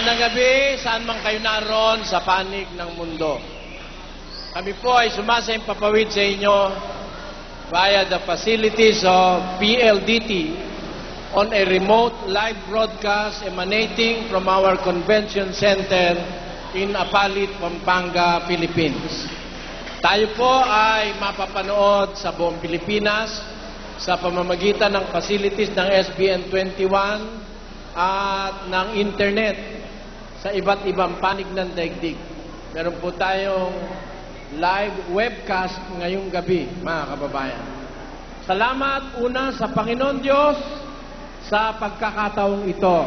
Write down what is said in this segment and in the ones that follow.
Magandang gabi, saan man kayo naroon sa panig ng mundo. Kami po ay sumasaimpapawid sa inyo via the facilities of PLDT on a remote live broadcast emanating from our convention center in Apalit, Pampanga, Philippines. Tayo po ay mapapanood sa buong Pilipinas sa pamamagitan ng facilities ng SBN 21 at ng internet sa iba't ibang panig ng daigdig. Meron po tayong live webcast ngayong gabi, mga kababayan. Salamat una sa Panginoon Diyos sa pagkakataong ito.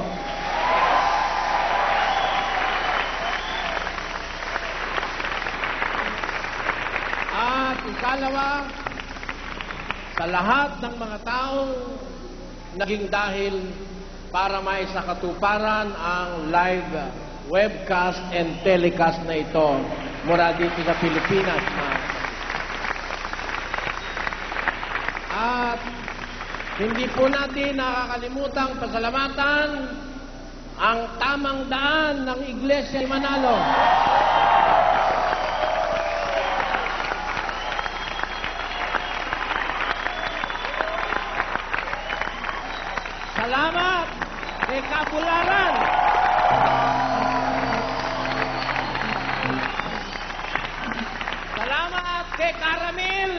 At ikalawa, sa lahat ng mga taong naging dahil para maisakatuparan ang live webcast and telecast na ito mula dito sa Pilipinas. At hindi po natin nakakalimutang pasalamatan ang tamang daan ng Iglesia ni Manalo. Salamat kay Kapularan. Salamat kay Caramel.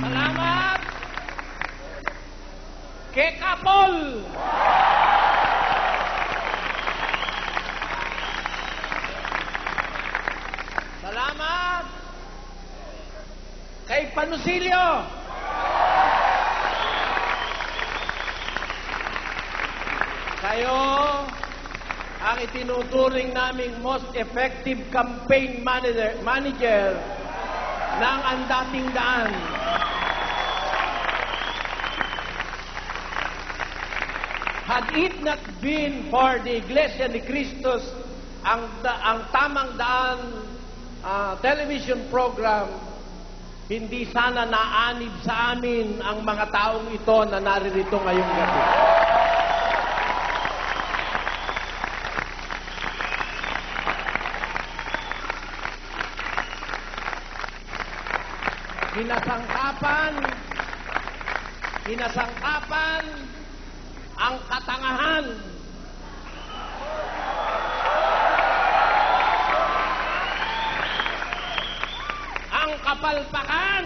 Salamat kay Kapol. Salamat kay Panusilio. Kayo ang itinuturing naming most effective campaign manager ng Ang Dating Daan. Had it not been for the Iglesia ni Cristos, ang Tamang Daan television program, hindi sana naanib sa amin ang mga taong ito na naririto ngayong gabi. Hinasangkapan ang katangahan. Ang kapalpakan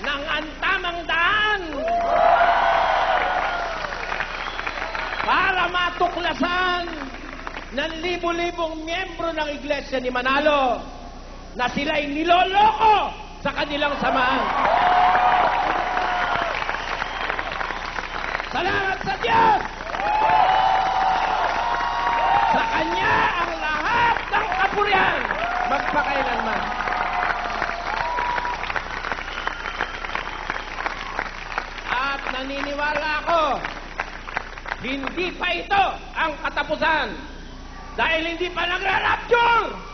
ng antamang daan para matuklasan ng libo-libong miyembro ng Iglesia ni Manalo na sila'y niloloko sa kanilang samahan. Salamat sa Diyos! Sa Kanya ang lahat ng kapurihan magpakailanman. At naniniwala ako, hindi pa ito ang katapusan dahil hindi pa nagra-rapture!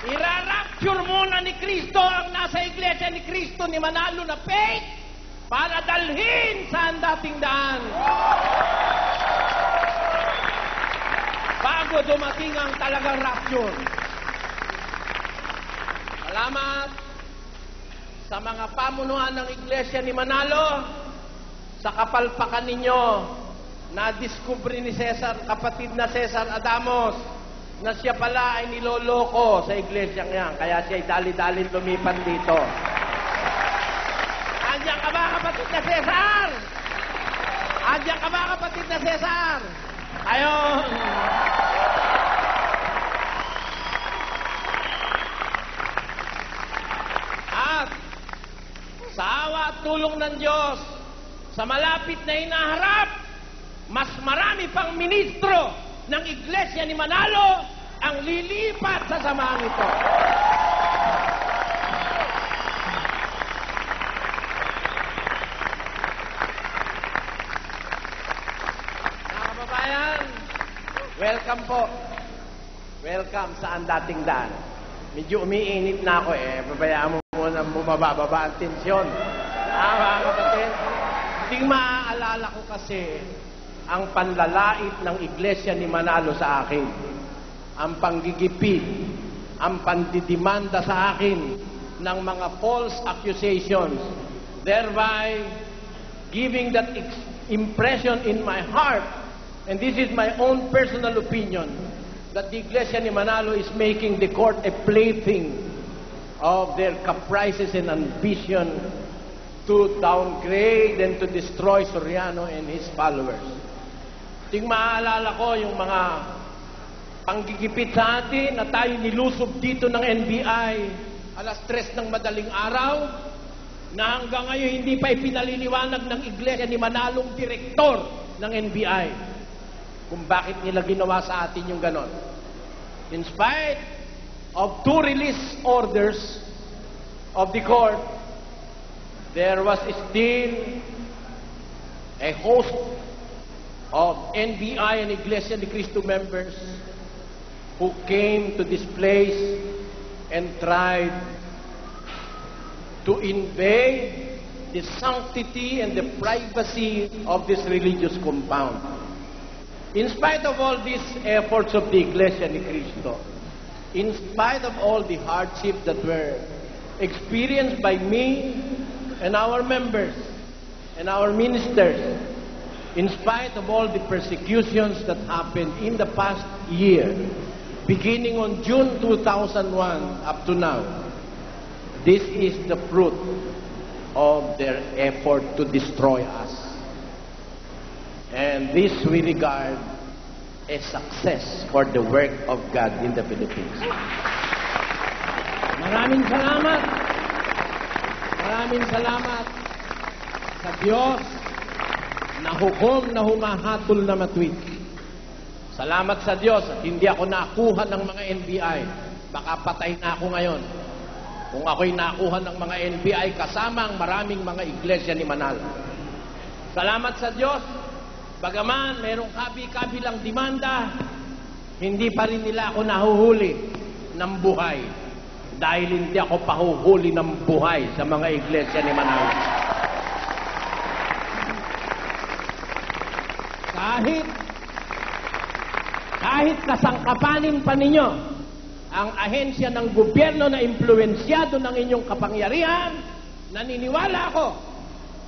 Ira-rapture muna ni Kristo ang nasa Iglesia ni Kristo ni Manalo na faith para dalhin sa dating daan. Bago dumating ang talagang rapture. Salamat sa mga pamunuan ng Iglesia ni Manalo sa kapalpakan ninyo na diskubre ni Cesar, kapatid na Cesar Adamos, na siya pala ay niloloko sa iglesia niya. Kaya siya ay dali-dali lumipan dito. Andiyan ka ba, kapatid na Cesar? Andiyan ka ba, kapatid na Cesar? Ayun. At sa awa at tulong ng Diyos, sa malapit na hinaharap, mas marami pang ministro ng Iglesia ni Manalo ang lilipat sa samahan ito. Mga kababayan, welcome po. Welcome sa dating daan. Medyo umiinit na ako eh. Babayaan mo muna bumababa ang tensyon. Mga kapatid, hindi maaalala ko kasi ang panlalait ng Iglesia ni Manalo sa akin. Ang panggigipit, ang pandidimanda sa akin ng mga false accusations, thereby giving that impression in my heart, and this is my own personal opinion, that the Iglesia ni Manalo is making the court a plaything of their caprices and ambition to downgrade and to destroy Soriano and his followers. Ting maaalala ko yung mga panggigipit sa atin na tayo nilusob dito ng NBI alas 3 ng madaling araw, na hanggang ngayon hindi pa ipinaliliwanag ng Iglesia ni Manalong direktor ng NBI kung bakit nila ginawa sa atin yung ganon. In spite of 2 release orders of the court, there was still a host of NBI and Iglesia ni Cristo members who came to this place and tried to invade the sanctity and the privacy of this religious compound. In spite of all these efforts of the Iglesia ni Cristo, in spite of all the hardships that were experienced by me and our members and our ministers, in spite of all the persecutions that happened in the past year, beginning on June 2001 up to now, this is the fruit of their effort to destroy us. And this we regard as success for the work of God in the Philippines. Maraming salamat. Maraming salamat sa Diyos na hukom na humahatol na matwid. Salamat sa Diyos at hindi ako nakuha ng mga NBI. Baka patay na ako ngayon kung ako'y nakuha ng mga NBI kasama ang maraming mga iglesia ni Manalo. Salamat sa Diyos, bagaman merong kabi-kabilang demanda, hindi pa rin nila ako nahuhuli ng buhay dahil hindi ako pahuhuli ng buhay sa mga iglesia ni Manalo. Kahit kasangkapanin pa ninyo ang ahensya ng gobyerno na impluensyado ng inyong kapangyarihan, naniniwala ako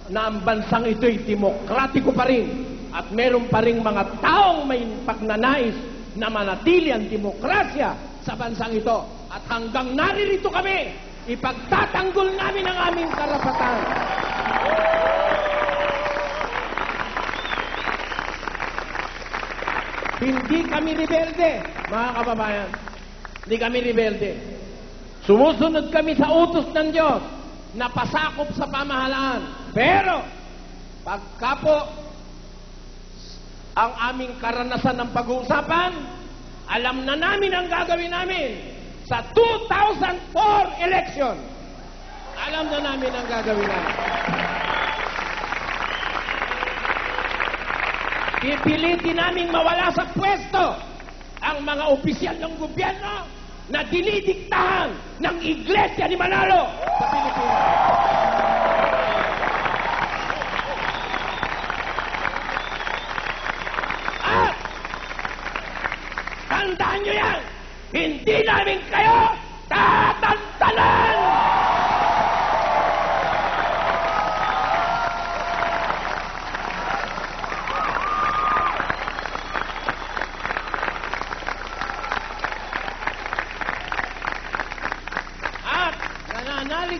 na ang bansang ito'y demokratiko pa rin at meron pa rin mga taong may pagnanais na manatili ang demokrasya sa bansang ito. At hanggang naririto kami, ipagtatanggol namin ang aming karapatan. Hindi kami rebelde, mga kababayan. Hindi kami rebelde. Sumusunod kami sa utos ng Diyos na pasakop sa pamahalaan. Pero, pagka po ang aming karanasan ng pag-uusapan, alam na namin ang gagawin namin sa 2004 election. Alam na namin ang gagawin namin. Pipilitin namin mawala sa pwesto ang mga opisyal ng gobyerno na dinidiktahan ng Iglesia ni Manalo sa Pilipinas. At tandaan nyo yan, hindi namin kayo tatantanan!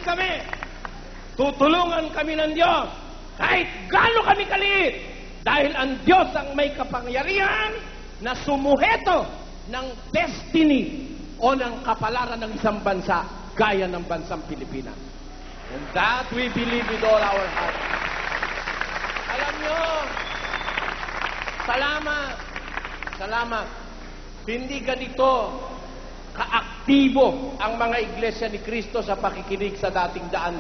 Kami, tutulungan kami ng Diyos kahit gaano kami kaliit dahil ang Diyos ang may kapangyarihan na sumuheto ng destiny o ng kapalaran ng isang bansa gaya ng bansang Pilipinas. And that we believe with all our heart. Alam nyo, salamat. Hindi ganito kaaktibo ang mga iglesia ni Cristo sa pakikinig sa dating daan